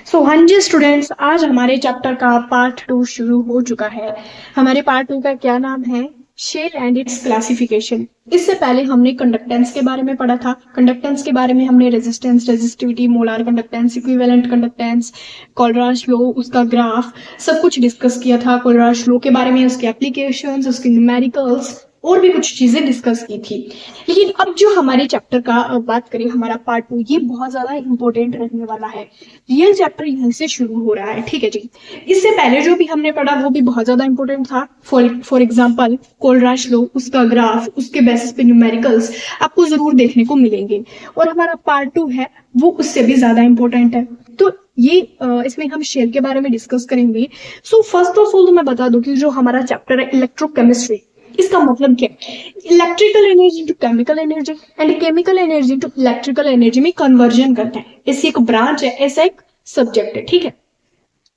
हाँ जी स्टूडेंट्स, आज हमारे चैप्टर का पार्ट 2 शुरू हो चुका है। हमारे पार्ट 2 का क्या नाम है? Cell and its classification. इससे पहले हमने कंडक्टेंस के बारे में पढ़ा था। कंडक्टेंस के बारे में हमने resistance, resistivity, molar conductance, equivalent conductance, Kohlrausch law, उसका ग्राफ, सब कुछ डिस्कस किया था। कोलराज लॉ के बारे में, उसके एप्लीकेशंस, उसके न्यूमेरिकल्स और भी कुछ चीजें डिस्कस की थी। लेकिन अब जो हमारे चैप्टर का बात करें, हमारा पार्ट 2, ये बहुत ज्यादा इंपॉर्टेंट रहने वाला है। रियल चैप्टर यहीं से शुरू हो रहा है, ठीक है जी। इससे पहले जो भी हमने पढ़ा वो भी बहुत ज्यादा इंपॉर्टेंट था। फॉर एग्जांपल कोलराज लॉ, उसका ग्राफ, उसके बेसिस पे न्यूमेरिकल्स आपको जरूर देखने को मिलेंगे। और हमारा पार्ट 2 है वो उससे भी ज्यादा इंपॉर्टेंट है। तो ये इसमें हम शेल के बारे में डिस्कस करेंगे। सो फर्स्ट ऑफ ऑल तो मैं बता दूं कि जो हमारा चैप्टर है इलेक्ट्रोकेमिस्ट्री, इसका मतलब क्या है? Electrical energy to chemical energy and chemical energy to electrical energy में कन्वर्जन करता है। ऐसी एक ब्रांच है, ऐसा एक सब्जेक्ट है, ठीक है।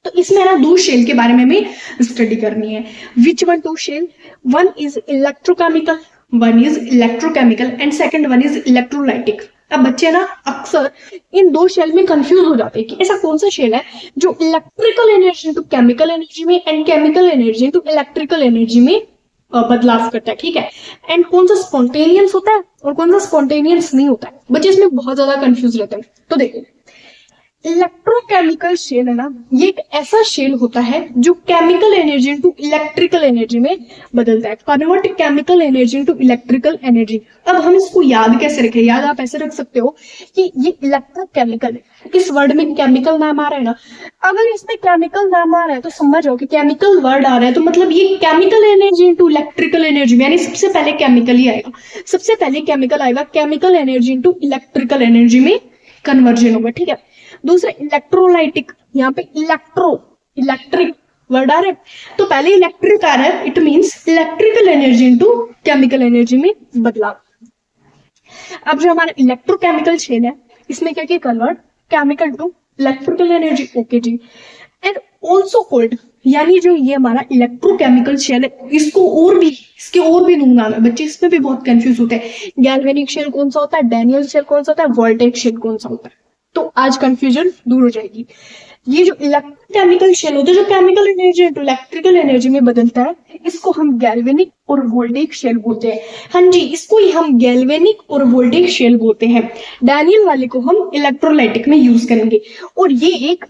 तो इसमें ना दो शेल के बारे में हमें स्टडी करनी है। Which one two cell? One is electrochemical, one is electrochemical and second one is electrolytic. अब बच्चे ना अक्सर इन दो शेल में कंफ्यूज हो जाते हैं कि ऐसा कौन सा शेल है जो electrical energy to chemical energy में and chemical energy to electrical energy में बदलाव करता है, ठीक है। एंड कौन सा स्पॉन्टेनियस होता है और कौन सा स्पॉन्टेनियस नहीं होता है। बच्चे इसमें बहुत ज्यादा कंफ्यूज रहते हैं। तो देखो, इलेक्ट्रोकेमिकल शेल है ना, ये एक ऐसा शेल होता है जो chemical energy to electrical energy में बदलता है। Convert chemical energy to electrical energy. अब हम इसको याद कैसे रखें? याद आप ऐसे रख सकते हो कि ये इलेक्ट्रोकेमिकल है। इस वर्ड में केमिकल नाम आ रहा है ना, अगर इसमें केमिकल नाम आ रहा है तो समझ जाओ कि केमिकल वर्ड आ रहा है तो मतलब ये chemical energy to electrical energy में, यानी सबसे पहले केमिकल ही आएगा। सबसे पहले केमिकल आएगा, chemical energy to electrical energy में कन्वर्जन होगा, ठीक है। दूसरा इलेक्ट्रोलाइटिक, यहाँ पे इलेक्ट्रिक वर्ड आ रहा है तो पहले इलेक्ट्रिक आ रहा है, it means electrical energy into chemical energy में बदलाव। अब जो हमारा इलेक्ट्रोकेमिकल शेल है, इसमें क्या क्या convert chemical to electrical energy, okay ji. And also called, यानी जो ये हमारा इलेक्ट्रोकेमिकल शेल है, इसके और भी नाम है। बच्चे इसमें भी बहुत कंफ्यूज होते हैं। गैल्वेनिक शेल कौन सा होता है, डैनियल शेल कौन सा होता है, वोल्टेक शेल कौन सा होता है। तो आज कंफ्यूजन दूर हो जाएगी। ये जो इलेक्ट्रोकेमिकल शेल होता है जो chemical energy to electrical energy में बदलता है, इसको हम गैल्वेनिक और वोल्टेक शेल बोलते हैं। हाँ जी, इसको ही हम गैल्वेनिक और वोल्टेक शेल बोलते हैं। डैनियल वाले को हम इलेक्ट्रोलाइटिक में यूज करेंगे। और ये एक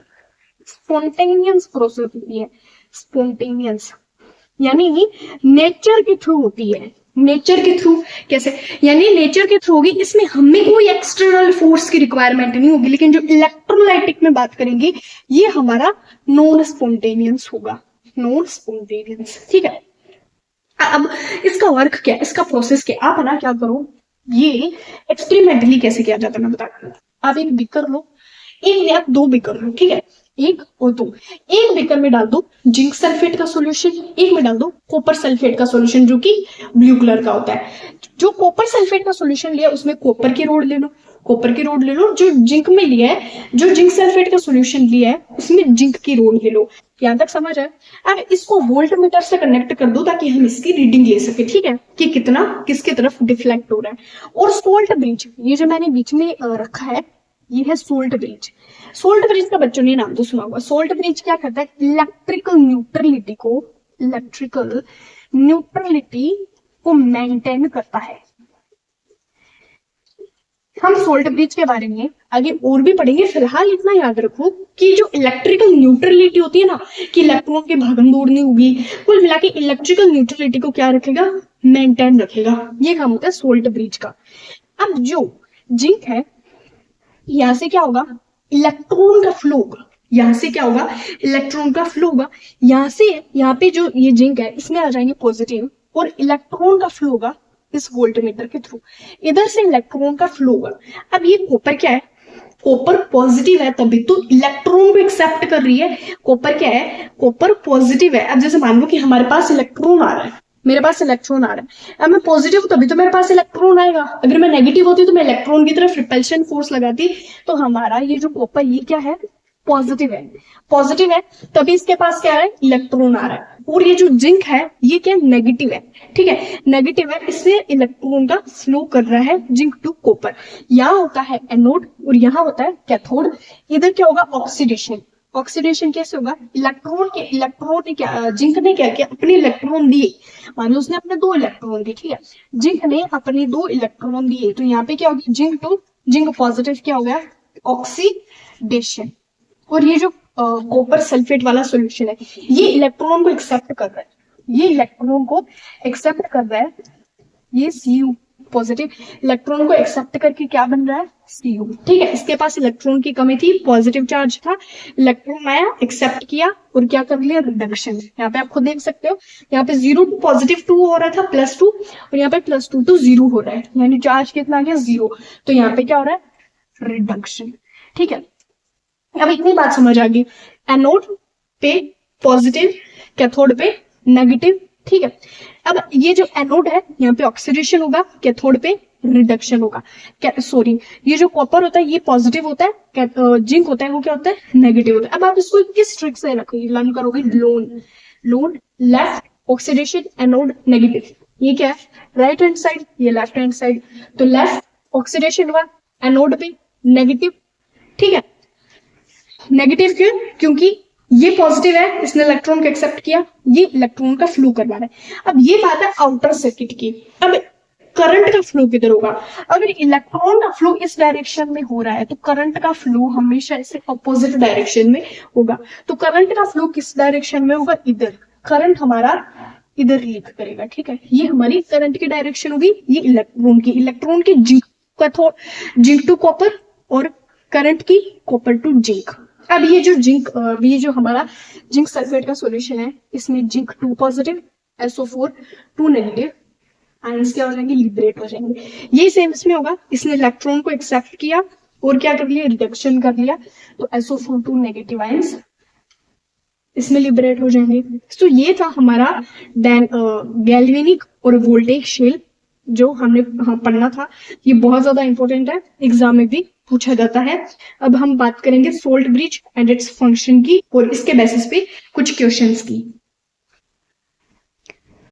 स्पॉन्टेनियस प्रोसेस होती है। स्पॉन्टेनियस यानी नेचर के थ्रू होती है। नेचर के थ्रू कैसे? यानी नेचर के थ्रू होगी, इसमें हमें कोई एक्सटर्नल फोर्स की रिक्वायरमेंट नहीं होगी। लेकिन जो इलेक्ट्रोलाइटिक में बात करेंगे, ये हमारा नॉन स्पॉन्टेनियस होगा, नॉन स्पॉन्टेनियस, ठीक है। अब इसका वर्क क्या है, इसका प्रोसेस क्या? आप है ना क्या करो, ये एक्सपेरिमेंटली कैसे किया जाता है मैं बताती हूँ। आप एक बीकर लो, एक या दो बीकर लो, ठीक है, एक और दो। एक बीकर में डाल दो जिंक सल्फेट का सॉल्यूशन, एक में डाल दो कॉपर सल्फेट का सॉल्यूशन जो कि ब्लू कलर का होता है। जो कॉपर सल्फेट का सॉल्यूशन लिया उसमें कॉपर की रोड ले लो, कॉपर की रोड ले लो। जो जिंक में लिया है, जो जिंक सल्फेट का सॉल्यूशन लिया है, उसमें जिंक की रोड ले लो। यहां तक समझ आए? अब इसको वोल्ट मीटर से कनेक्ट कर दो ताकि हम इसकी रीडिंग ले सके, ठीक है, कि कितना किसकी तरफ डिफ्लेक्ट हो रहा है। और सोल्ट ब्रिज, ये जो मैंने बीच में रखा है, ये है सोल्ट ब्रिज। सोल्ट ब्रिज का बच्चों ने नाम तो सुना होगा। सोल्ट ब्रिज क्या करता है? इलेक्ट्रिकल न्यूट्रलिटी को मेंटेन करता है। हम सोल्ट ब्रिज के बारे में आगे और भी पढ़ेंगे। फिलहाल इतना याद रखो कि जो इलेक्ट्रिकल न्यूट्रलिटी होती है ना, कि इलेक्ट्रॉन की भागम दौड़ नहीं होगी, कुल मिला के इलेक्ट्रिकल न्यूट्रलिटी को क्या रखेगा? मेंटेन रखेगा। ये काम होता है सोल्ट ब्रिज का। अब जो जिंक है, यहां से क्या होगा? इलेक्ट्रॉन का फ्लो होगा। यहां से क्या होगा? इलेक्ट्रॉन का फ्लो होगा। यहां से यहाँ पे जो ये जिंक है, इसमें आ जाएंगे पॉजिटिव और इलेक्ट्रॉन का फ्लो होगा इस वोल्टमीटर के थ्रू। इधर से इलेक्ट्रॉन का फ्लो होगा। अब ये कॉपर क्या है? कॉपर पॉजिटिव है, तभी तो इलेक्ट्रॉन को एक्सेप्ट कर रही है। कॉपर क्या है? कॉपर पॉजिटिव है। अब जैसे मान लो कि हमारे पास इलेक्ट्रॉन आ रहा है, मेरे पास इलेक्ट्रॉन आ रहा है, अब मैं पॉजिटिव हूं तभी तो मेरे पास इलेक्ट्रॉन आएगा। अगर मैं नेगेटिव होती तो मैं इलेक्ट्रॉन की तरफ रिपल्शन फोर्स लगाती। तो हमारा ये जो कॉपर, ये क्या है? पॉजिटिव है। पॉजिटिव है तभी इसके पास क्या है? इलेक्ट्रॉन आ रहा है। और ये जो जिंक है ये क्या नेगेटिव है, ठीक है, नेगेटिव है, इससे इलेक्ट्रॉन का फ्लो कर रहा है जिंक टू कॉपर। यहाँ होता है एनोड और यहाँ होता है कैथोड। इधर क्या होगा, ऑक्सीडेशन। ऑक्सीडेशन कैसे होगा, इलेक्ट्रॉन ने क्या, जिंक ने क्या किया, अपने इलेक्ट्रॉन दिए, मान लो उसने अपने 2 इलेक्ट्रॉन दिए, ठीक है, जिंक ने अपने 2 इलेक्ट्रॉन दिए, तो यहाँ पे क्या होगी, जिंक पॉजिटिव क्या हो गया, ऑक्सीडेशन। और ये जो कॉपर सल्फेट वाला सॉल्यूशन है ये इलेक्ट्रॉन को एक्सेप्ट कर रहा है, ये इलेक्ट्रॉन को एक्सेप्ट कर रहा है, ये Cu पॉजिटिव इलेक्ट्रॉन को एक्सेप्ट करके क्या बन रहा है, Cu, ठीक है। इसके पास इलेक्ट्रॉन की कमी थी, पॉजिटिव चार्ज था, इलेक्ट्रॉन आया, एक्सेप्ट किया और क्या कर लिया, रिडक्शन। यहाँ पे आप खुद देख सकते हो, यहाँ पे 0 टू +2 हो रहा था, +2, और यहाँ पे +2 टू 0 हो रहा है, यानी चार्ज कितना आ गया, 0। तो यहाँ पे क्या हो रहा है, रिडक्शन, ठीक है। अब इतनी बात समझ आ गई, एनोड पे पॉजिटिव, कैथोड पे नेगेटिव, ठीक है। अब ये जो एनोड है यहाँ पे ऑक्सीडेशन होगा, कैथोड पे रिडक्शन होगा, सॉरी, ये जो कॉपर होता है ये पॉजिटिव होता है, जिंक होता है वो क्या होता है, नेगेटिव होता है। अब आप इसको किस ट्रिक से लर्न करोगे, loan left oxidation, anode negative, ये क्या है, राइट हैंड साइड, ये लेफ्ट हैंड साइड, तो लेफ्ट ऑक्सीडेशन हुआ एनोड पे नेगेटिव, ठीक है। नेगेटिव क्यों, क्योंकि ये पॉजिटिव है, इसने इलेक्ट्रॉन को एक्सेप्ट किया, ये इलेक्ट्रॉन का फ्लो करवा रहा है। अब ये बात है आउटर सर्किट की। अब करंट का फ्लो किधर होगा, अगर इलेक्ट्रॉन का फ्लो इस डायरेक्शन में हो रहा है तो करंट का फ्लो हमेशा इसे अपोजिट डायरेक्शन में होगा। तो करंट का फ्लो किस डायरेक्शन में होगा, इधर, करंट हमारा इधर लीक करेगा, ठीक है। ये हमारी करंट की डायरेक्शन होगी, ये इलेक्ट्रॉन की जिंक टू कॉपर और करंट की कॉपर टू जिंक। अब ये जो हमारा जिंक सल्फेट का सॉल्यूशन है, इसमें zinc 2 positive, SO4 2 negative, ions क्या हो जाएंगे, लिबरेट हो जाएंगे। ये सेम इसमें होगा, इसने इलेक्ट्रॉन को एक्सेप्ट किया और क्या कर लिया, रिडक्शन कर लिया, तो SO4 2 नेगेटिव आयंस इसमें लिबरेट हो जाएंगे। तो ये था हमारा गैल्वेनिक और वोल्टेज शेल जो हमने पढ़ना था, ये बहुत ज्यादा इंपॉर्टेंट है, एग्जाम में भी पूछा जाता है। अब हम बात करेंगे salt bridge and its function की और इसके बेसिस पे कुछ क्वेश्चंस की।